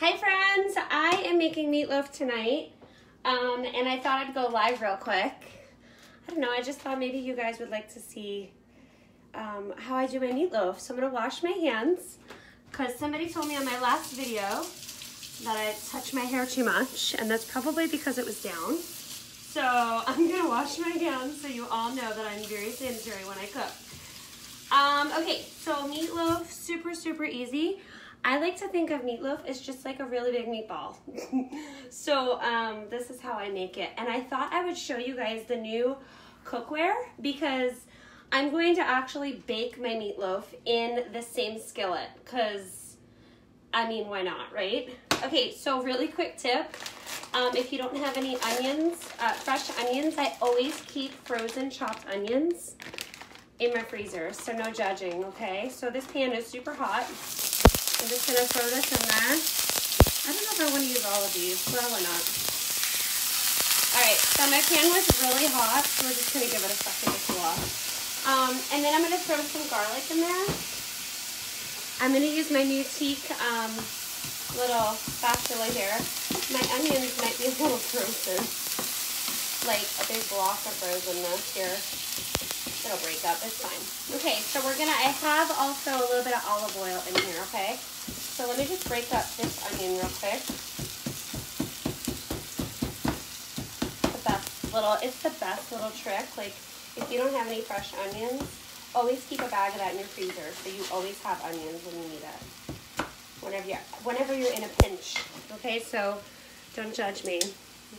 Hi friends, I am making meatloaf tonight, and I thought I'd go live real quick. I don't know, I just thought maybe you guys would like to see how I do my meatloaf. So I'm gonna wash my hands, because somebody told me on my last video that I touched my hair too much, and that's probably because it was down. So I'm gonna wash my hands so you all know that I'm very sanitary when I cook. Okay, so meatloaf, super easy. I like to think of meatloaf as just like a really big meatball. So this is how I make it. And I thought I would show you guys the new cookware because I'm going to actually bake my meatloaf in the same skillet because, I mean, why not, right? Okay, so really quick tip. If you don't have any onions, fresh onions, I always keep frozen chopped onions in my freezer, so no judging, okay? So this pan is super hot. I'm just gonna throw this in there. I don't know if I want to use all of these. Well, why not? All right, so my pan was really hot, so we're just gonna give it a second to cool off. And then I'm gonna throw some garlic in there. I'm gonna use my new teak little spatula here. My onions might be a little frozen, like a big block of frozenness here. It'll break up, it's fine. Okay, so I have also a little bit of olive oil in here, okay? So let me just break up this onion real quick. It's the best little trick. Like, if you don't have any fresh onions, always keep a bag of that in your freezer so you always have onions when you need it. Whenever you're in a pinch, okay? So don't judge me,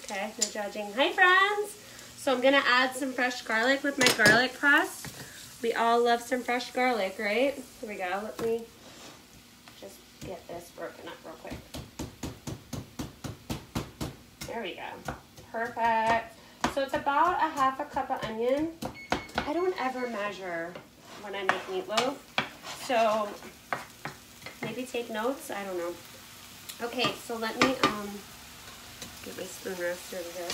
okay? No judging. Hi, friends! So I'm gonna add some fresh garlic with my garlic press. We all love some fresh garlic, right? Here we go. Let me just get this broken up real quick. There we go. Perfect. So it's about a half a cup of onion. I don't ever measure when I make meatloaf, so maybe take notes. I don't know. Okay, so let me get my spoon rest over here.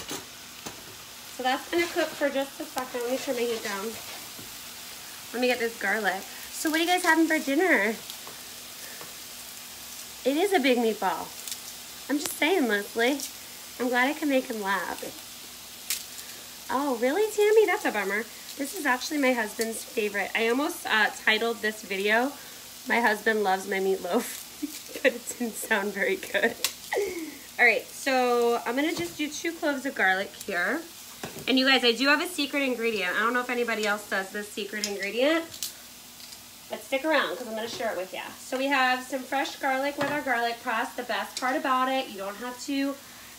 So that's gonna cook for just a second. Let me turn my heat down. Let me get this garlic. So what are you guys having for dinner? It is a big meatball. I'm just saying, Leslie. I'm glad I can make him laugh. Oh, really, Tammy? That's a bummer. This is actually my husband's favorite. I almost titled this video, "My Husband Loves My Meatloaf," but it didn't sound very good. All right, so I'm gonna just do 2 cloves of garlic here. And you guys, I do have a secret ingredient. I don't know if anybody else does this secret ingredient, but stick around because I'm going to share it with you. So we have some fresh garlic with our garlic press. The best part about it, you don't have to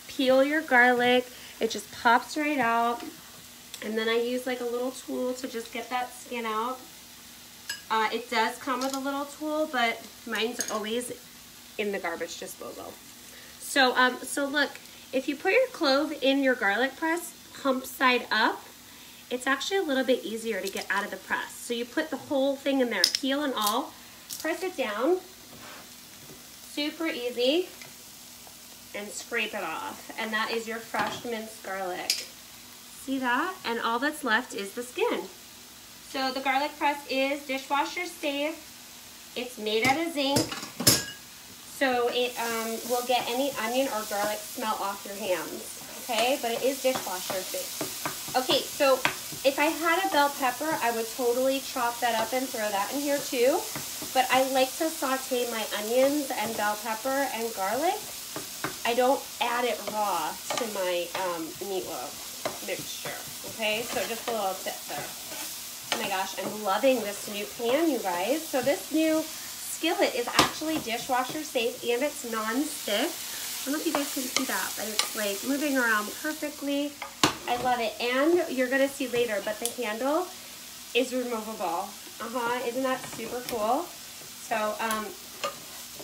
peel your garlic. It just pops right out. And then I use like a little tool to just get that skin out. It does come with a little tool, but mine's always in the garbage disposal. So look, if you put your clove in your garlic press, hump side up, it's actually a little bit easier to get out of the press. So you put the whole thing in there, peel and all, press it down, super easy, and scrape it off. And that is your fresh minced garlic. See that? And all that's left is the skin. So the garlic press is dishwasher safe. It's made out of zinc, so it will get any onion or garlic smell off your hands. Okay, but it is dishwasher safe. Okay, so if I had a bell pepper, I would totally chop that up and throw that in here too. But I like to saute my onions and bell pepper and garlic. I don't add it raw to my meatloaf mixture. Okay, so just a little tip there. Oh my gosh, I'm loving this new pan, you guys. So this new skillet is actually dishwasher safe and it's non-stick. I don't know if you guys can see that, but it's like moving around perfectly. I love it. And you're gonna see later, but the handle is removable. Isn't that super cool? So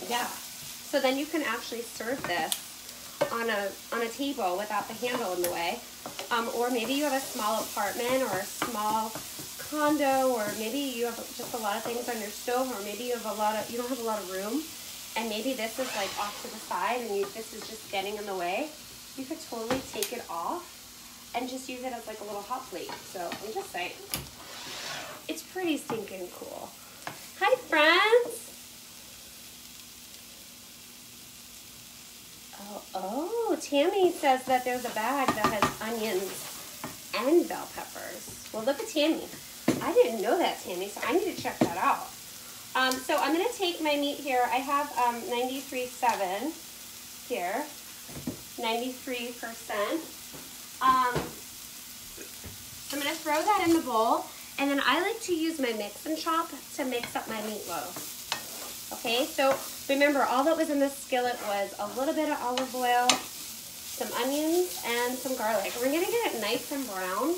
yeah. So then you can actually serve this on a table without the handle in the way. Or maybe you have a small apartment or a small condo, or maybe you have just a lot of things on your stove, or maybe you don't have a lot of room. And maybe this is like off to the side and this is just getting in the way. You could totally take it off and just use it as like a little hot plate. So I'm just saying. It's pretty stinking cool. Hi, friends. Oh, Tammy says that there's a bag that has onions and bell peppers. Well, look at Tammy. I didn't know that, Tammy, so I need to check that out. So I'm going to take my meat here. I have 93.7 here, 93%. I'm going to throw that in the bowl, and then I like to use my mix and chop to mix up my meatloaf. Okay, so remember, all that was in this skillet was a little bit of olive oil, some onions, and some garlic. We're going to get it nice and brown.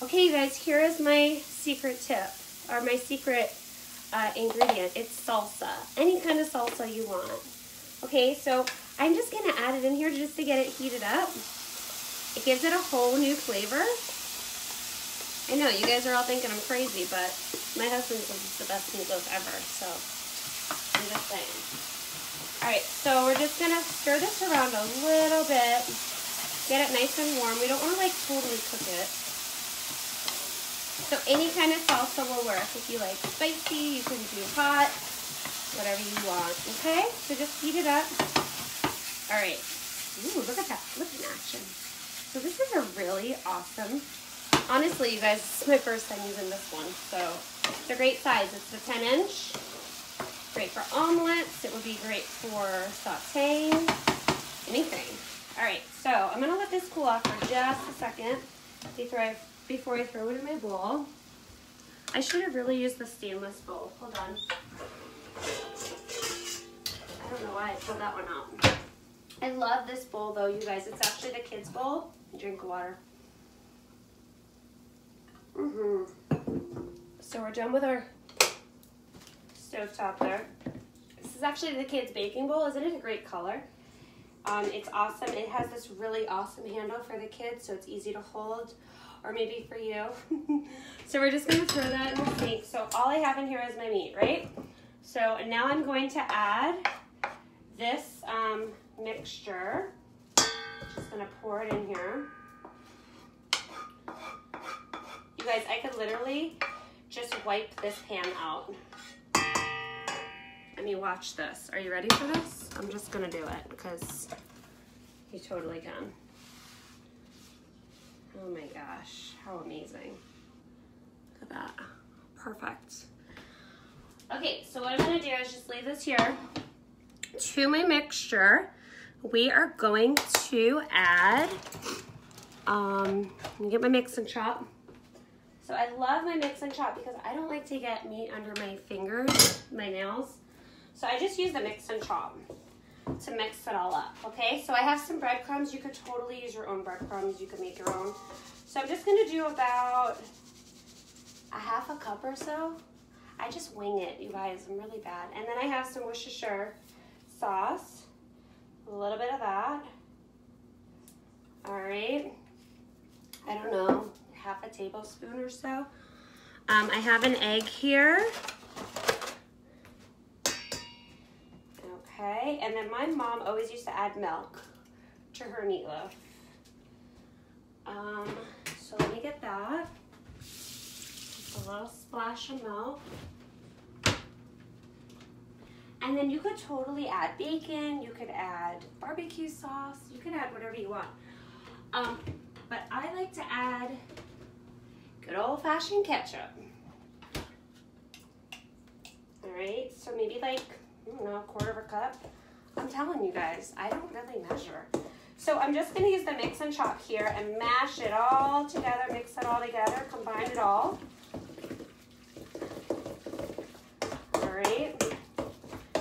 Okay, you guys, here is my secret tip, or my secret ingredient. It's salsa, any kind of salsa you want. Okay, so I'm just going to add it in here just to get it heated up. It gives it a whole new flavor. I know, you guys are all thinking I'm crazy, but my husband says it's the best meatloaf ever, so I'm just saying. Alright, so we're just going to stir this around a little bit, get it nice and warm. We don't want to like totally cook it. So any kind of salsa will work. If you like spicy, you can do hot, whatever you want, okay? So just heat it up. Alright, ooh, look at that flipping action. So this is a really awesome, honestly, you guys, this is my first time using this one, so it's a great size. It's the 10-inch. Great for omelets. It would be great for sauteing, anything. All right, so I'm gonna let this cool off for just a second before I throw it in my bowl. I should have really used the stainless bowl. Hold on. I don't know why I pulled that one out. I love this bowl though, you guys. It's actually the kids' bowl. Drink water. So we're done with our stovetop there. This is actually the kids' baking bowl. Isn't it a great color? It's awesome. It has this really awesome handle for the kids, so it's easy to hold, or maybe for you. So we're just going to throw that in the sink. So all I have in here is my meat, right? So now I'm going to add this mixture. Just going to pour it in here. You guys, I could literally just wipe this pan out. I mean, watch this. Are you ready for this? I'm just gonna do it because you totally can. Oh my gosh, how amazing. Look at that, perfect. Okay, so what I'm gonna do is just leave this here. To my mixture, we are going to add, let me get my mix and chop. So I love my mix and chop because I don't like to get meat under my fingers, my nails. So I just use the mix and chop to mix it all up, okay? So I have some breadcrumbs. You could totally use your own breadcrumbs. You could make your own. So I'm just gonna do about a half a cup or so. I just wing it, you guys. I'm really bad. And then I have some Worcestershire sauce, a little bit of that. All right, I don't know, half a tablespoon or so. I have an egg here. Okay, and then my mom always used to add milk to her meatloaf. So let me get that. Just a little splash of milk. And then you could totally add bacon, you could add barbecue sauce, you could add whatever you want. But I like to add good old-fashioned ketchup. All right, so maybe like, I don't know, a quarter of a cup. I'm telling you guys, I don't really measure. So I'm just gonna use the mix and chop here and mash it all together, mix it all together, combine it all. All right.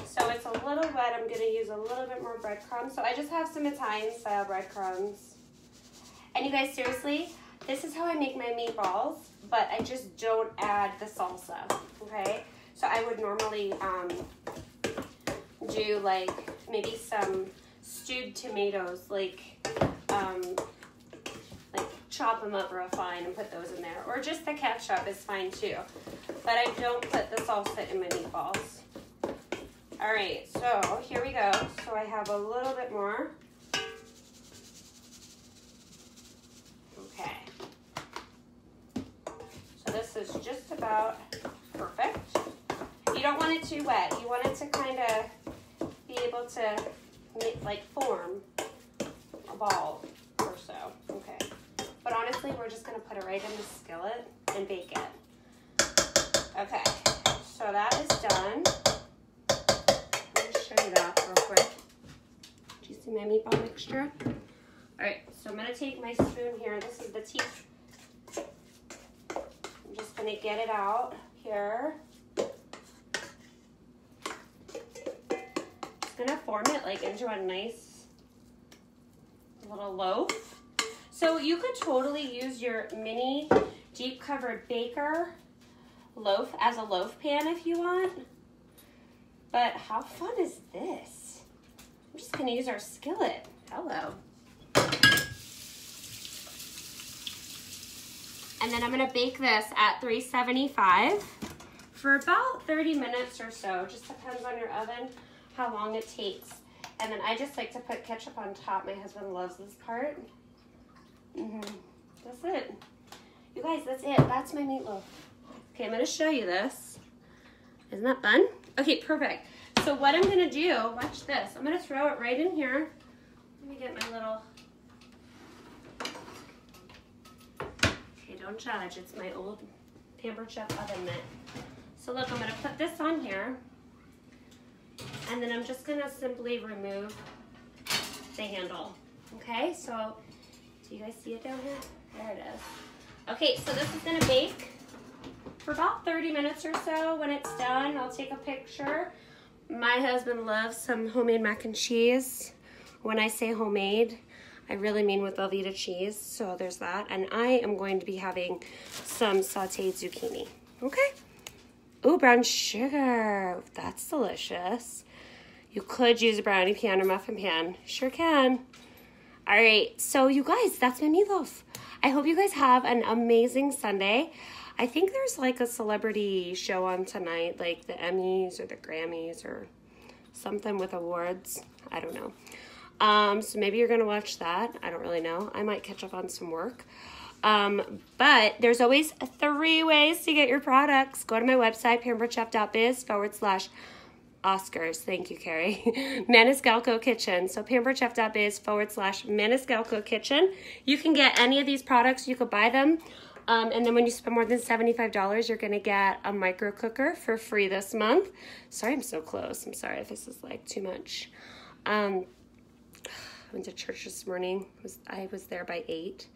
So it's a little wet. I'm gonna use a little bit more breadcrumbs. So I just have some Italian style breadcrumbs. And you guys, seriously, this is how I make my meatballs, but I just don't add the salsa, okay? So I would normally do like maybe some stewed tomatoes, like chop them up real fine and put those in there. Or just the ketchup is fine too. But I don't put the salsa in my meatballs. All right, so here we go. So I have a little bit more. Okay. So this is just about perfect. You don't want it too wet. You want it to kind of be able to like form a ball or so. Okay. But honestly, we're just going to put it right in the skillet and bake it. Okay. So that is done. Let me show you that real quick. Do you see my meatball mixture? All right. So I'm going to take my spoon here. This is the tea. I'm just going to get it out here. Gonna form it like into a nice little loaf. So you could totally use your mini deep covered baker loaf as a loaf pan if you want. But how fun is this? I'm just gonna use our skillet. Hello. And then I'm gonna bake this at 375 for about 30 minutes or so. Just depends on your oven how long it takes. And then I just like to put ketchup on top. My husband loves this part. That's it. You guys, that's it. That's my meatloaf. Okay, I'm gonna show you this. Isn't that fun? Okay, perfect. So what I'm gonna do, watch this. I'm gonna throw it right in here. Let me get my little, okay, don't judge. It's my old Pampered Chef oven mitt. So look, I'm gonna put this on here. And then I'm just gonna simply remove the handle. Okay, so do you guys see it down here? There it is. Okay, so this is gonna bake for about 30 minutes or so. When it's done, I'll take a picture. My husband loves some homemade mac and cheese. When I say homemade, I really mean with Velveeta cheese. So there's that. And I am going to be having some sauteed zucchini. Okay? Ooh, brown sugar. That's delicious. You could use a brownie pan or muffin pan. Sure can. All right, so you guys, that's my meatloaf. I hope you guys have an amazing Sunday. I think there's like a celebrity show on tonight, like the Emmys or the Grammys or something with awards. I don't know. So maybe you're going to watch that. I don't really know. I might catch up on some work. But there's always 3 ways to get your products. Go to my website, Pamperedchef.biz /Oscars. Thank you, Carrie. Maniscalcokitchen. So Pamperedchef.biz /Maniscalcokitchen. You can get any of these products. You could buy them. And then when you spend more than $75, you're going to get a micro cooker for free this month. Sorry, I'm so close. I'm sorry if this is like too much. I went to church this morning. I was there by 8.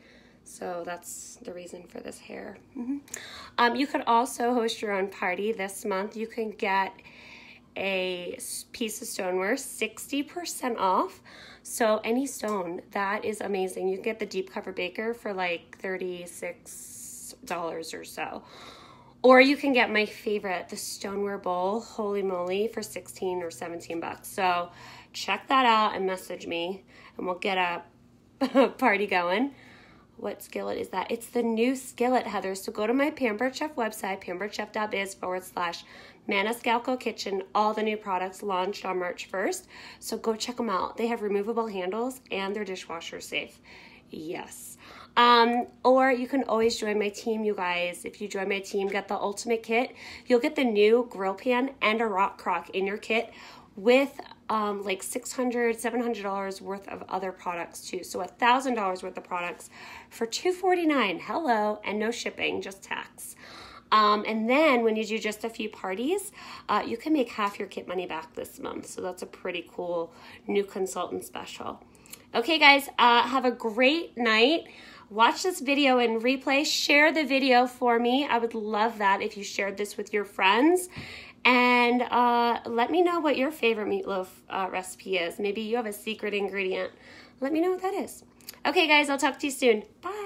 So that's the reason for this hair. You could also host your own party this month. You can get a piece of stoneware 60% off. So any stone, that is amazing. You can get the deep cover baker for like $36 or so. Or you can get my favorite, the stoneware bowl, holy moly, for 16 or 17 bucks. So check that out and message me and we'll get a party going. What skillet is that? It's the new skillet, Heather. So go to my Pampered Chef website, pamperedchef.biz /maniscalcokitchen. All the new products launched on March 1st. So go check them out. They have removable handles and they're dishwasher safe. Yes. Or you can always join my team, you guys. If you join my team, get the ultimate kit. You'll get the new grill pan and a rock crock in your kit with like $600, $700 worth of other products too. So $1,000 worth of products for $249. Hello, and no shipping, just tax. And then when you do just a few parties, you can make half your kit money back this month. So that's a pretty cool new consultant special. Okay, guys, have a great night. Watch this video in replay. Share the video for me. I would love that if you shared this with your friends. And let me know what your favorite meatloaf recipe is. Maybe you have a secret ingredient. Let me know what that is. Okay, guys, I'll talk to you soon. Bye.